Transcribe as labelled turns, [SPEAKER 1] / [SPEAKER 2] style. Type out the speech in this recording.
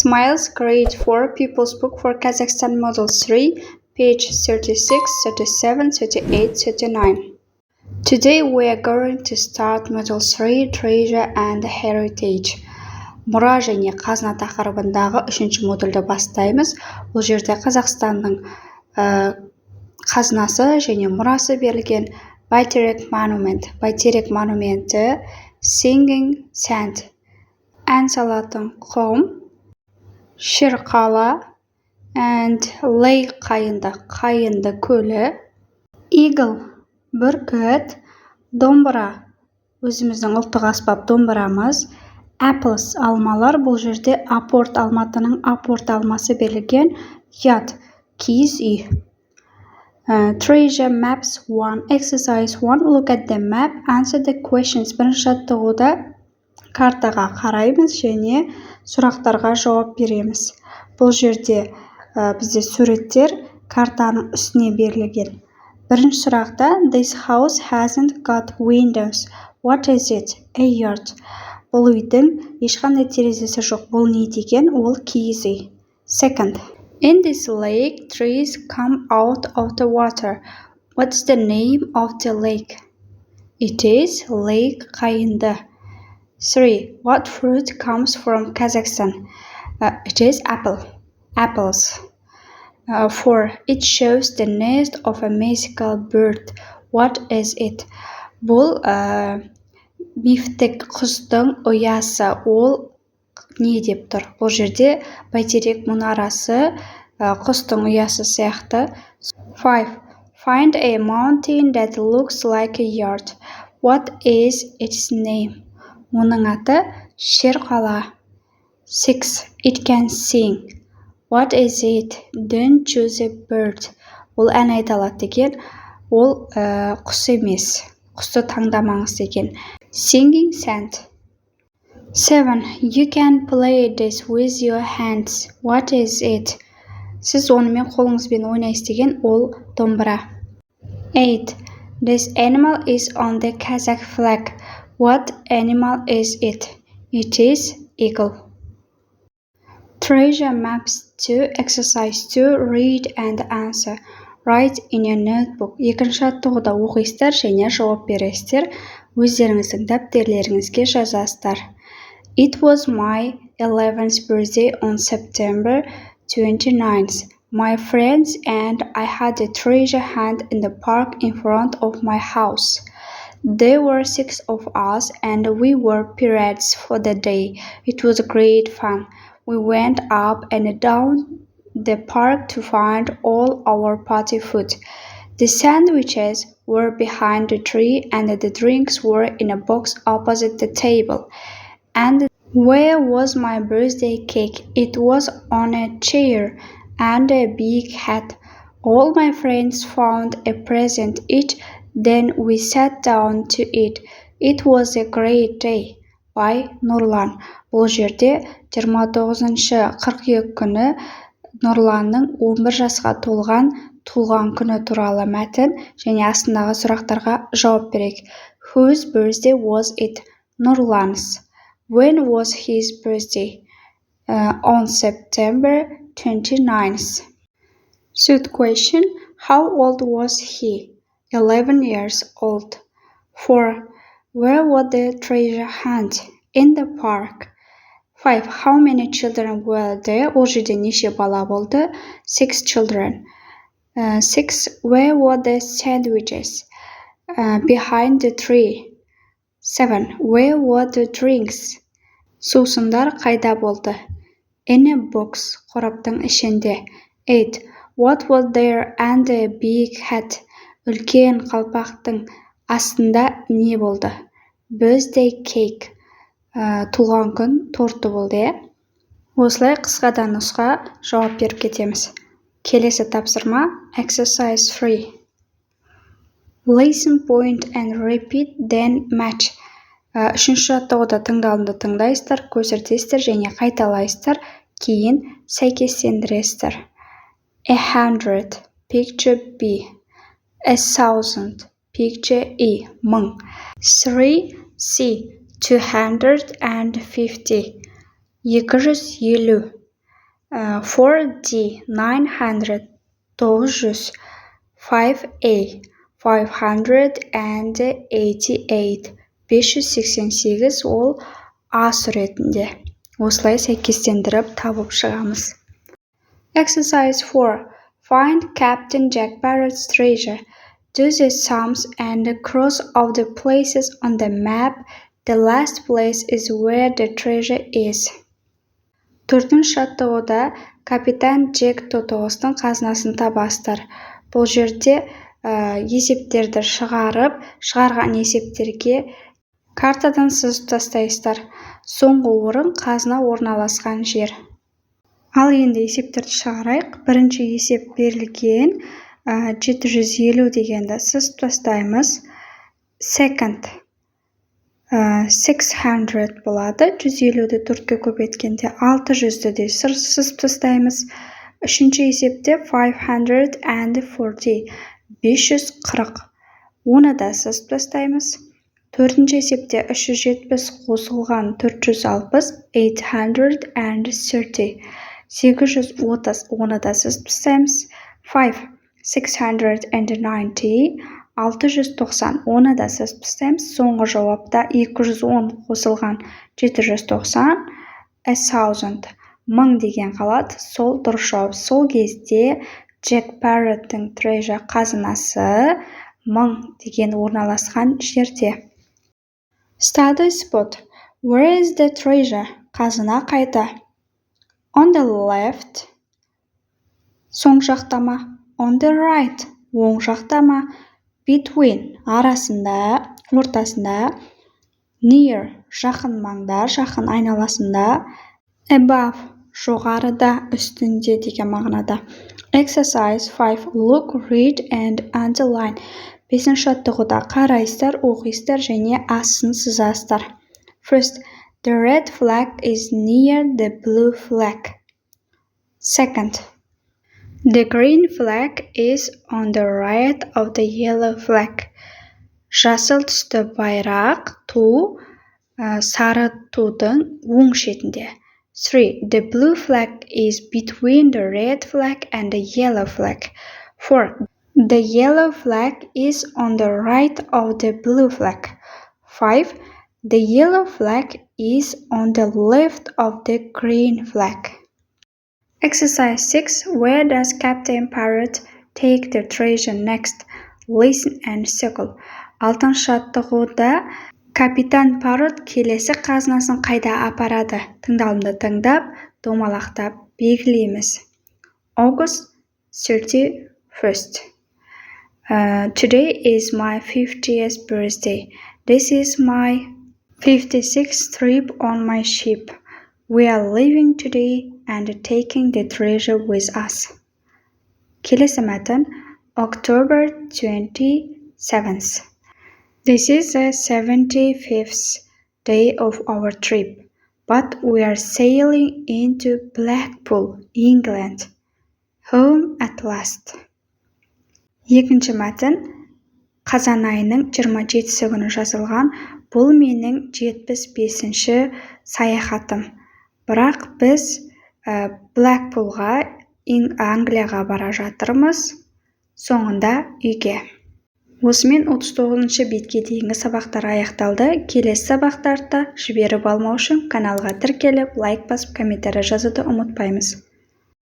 [SPEAKER 1] Smiles, grade 4, Pupil's book for Kazakhstan Module 3, page 36, 37, 38, 39. Today we are going to start Module 3, Treasure and Heritage. Мұра және қазына тақырыбындағы 3-ші модульді бастаймыз. Бұл жерде Қазақстанның қазынасы және мұрасы берілген бәйтерек монументі, Singing Sand, ән салатын құм, шерқала, and lake қайынды көлі, eagle бүркіт, домбыра өзіміздің ұлттық аспап домбырамыз, apples алмалар, бұл жерде апорт алматының апорт алмасы берілген, yacht киіз үй. Treasure maps 1, exercise 1, look at the map, answer the questions. Бірінші жаттығуда картаға қараймыз және сұрақтарға жауап береміз. Бұл жерде бізде суреттер картаның үстіне берілген. Бірінші сұрақта, this house hasn't got windows. What is it? A yard. Бұл үйдің ешқандай терезесі жоқ. Бұл не деген? Ол киіз үй. Second, in this lake, trees come out of the water. What's the name of the lake? It is Lake қайынды. 3. What fruit comes from Kazakhstan? It is apples. 4. It shows the nest of a magical bird. What is it? Бұл мифтік құстың ұясы, ол не деп тұр? Бұл жерде бәйтерек мұнарасы құстың ұясы сияқты. 5. Find a mountain that looks like a yard. What is its name? Оның аты шерқала. 6. It can sing. What is it? Don't choose a bird. Ол ән айта алады деген, ол құс емес. Құсты таңдамаңыз деген. Singing Sand. 7. You can play this with your hands. What is it? Сіз онымен қолыңызбен ойнайсыз деген, ол домбыра. 8. This animal is on the Kazakh flag. What animal is it? It is eagle. Treasure maps 2, exercise 2, read and answer. Write in your notebook. Екінші жаттығуда оқисыздар және жауап бересіздер. Өздеріңіздің дәптерлеріңізге жазасыздар. It was my 11th birthday on September 29th. My friends and I had a treasure hunt in the park in front of my house. There were 6 of us and we were pirates for the day. It was great fun. We went up and down the park to find all our party food. The sandwiches were behind the tree and the drinks were in a box opposite the table. And where was my birthday cake? It was on a chair and a big hat. All my friends found a present each, then we sat down to eat. It was a great day. By Нұрлан. Бұл жерде 29-шы қыркүйек күні Нұрланның 11 жасқа толған күні туралы мәтін және астындағы сұрақтарға жауап берейік. Whose birthday was it? Нұрлан's. When was his birthday? On September 29th. Third question. How old was he? 11 years old. 4. Where was the treasure hunt? In the park. 5. How many children were there? Ол жерде неше бала болды? 6 children. 6. Where were the sandwiches? Behind the tree. 7. Where were the drinks? Сусындар қайда болды? In a box. Қораптың ішінде. 8. What was there under a big hat? Үлкен қалпақтың астында не болды? Birthday cake. Туған күн торты болды. Осылай қысқадан нұсқа жауап беріп кетеміз. Келесі тапсырма exercise 3. Listen, point and repeat, then match. Үшінші жаттығуда тыңдалымды тыңдайсыздар, көшіртесіздер және қайталайсыздар, кейін сәйкестендіресіздер. 100, picture B. 1000, picture E. 1000. 3. C. 250. 250. 4D 900 900 5A 588 588 ол А суретінде. Осылай сәйкестендіріп тауып шығамыз. Exercise 4. Find Captain Jack Parrot's treasure. Do the sums and cross off the places on the map. The last place is where the treasure is. Төртінші жаттығуда капитан Джек тотығыстың қазынасын табасыздар. Бұл жерде есептерді шығарған есептерге картадан сызып тастайсыздар. Соңғы орын қазына орналасқан жер. Ал енді есептерді шығарайық. Бірінші есеп берілген 750 дегенді сызып тастаймыз. Second 600 болады. 150-ді 4-ке көбейткенде 600-ді де сызып тастаймыз. Үшінші есепте 540 540. Оны да сызып тастаймыз. Төртінші есепте 370 қосылған 460 830. 830. Оны да сызып тастаймыз. 5 690 690. Оны да сызып тастаймыз. Соңғы жауапта 210 қосылған 790 1000. 1000 деген қалады. Сол дұрыс жауап. Сол кезде Джек Парроттың treasure қазынасы 1000 деген орналасқан жерде. Study spot. Where is the treasure? Қазына қайда? On the left. Соң жақта ма? On the right. Оң жақта ма? Between. Арасында, ортасында. Near. Жақын маңда, жақын айналасында. Above. Жоғарыда, үстінде деген мағынада. Exercise 5. Look, read and underline. Бесінші жаттығуда қарайсыздар, оқисыздар және астын сызасыздар. First, the red flag is near the blue flag. Second, the green flag is on the right of the yellow flag. Жасыл түсті байрақ ту сары тудың оң шетінде. 3. The blue flag is between the red flag and the yellow flag. 4. The yellow flag is on the right of the blue flag. 5. The yellow flag is on the left of the green flag. Exercise 6. Where does Captain Parrot take the treasure next? Listen and circle. Алтыншы жаттығуда капитан Паррот келесі қазынасын қайда апарады? Тыңдалымды тыңдап, домалақтап белгілейміз. August 31st. Today is my 50th birthday. This is my 56th trip on my ship. We are leaving today and taking the treasure with us. Келесі мәтін October 27th. This is the 75th day of our trip, but we are sailing into Blackpool, England. Home at last. Екінші мәтін қазан айының 27-сі күні жазылған. Бұл менің 75-ші саяхатым. Бірақ біз Blackpoolға, Англияға бара жатырмыз. Соңында үйге. Осымен 39-шы бетке дейінгі сабақтар аяқталды. Келесі сабақтарда жіберіп алмау үшін каналға тіркеліп, лайк басып, комментарий жазуды ұмытпаймыз.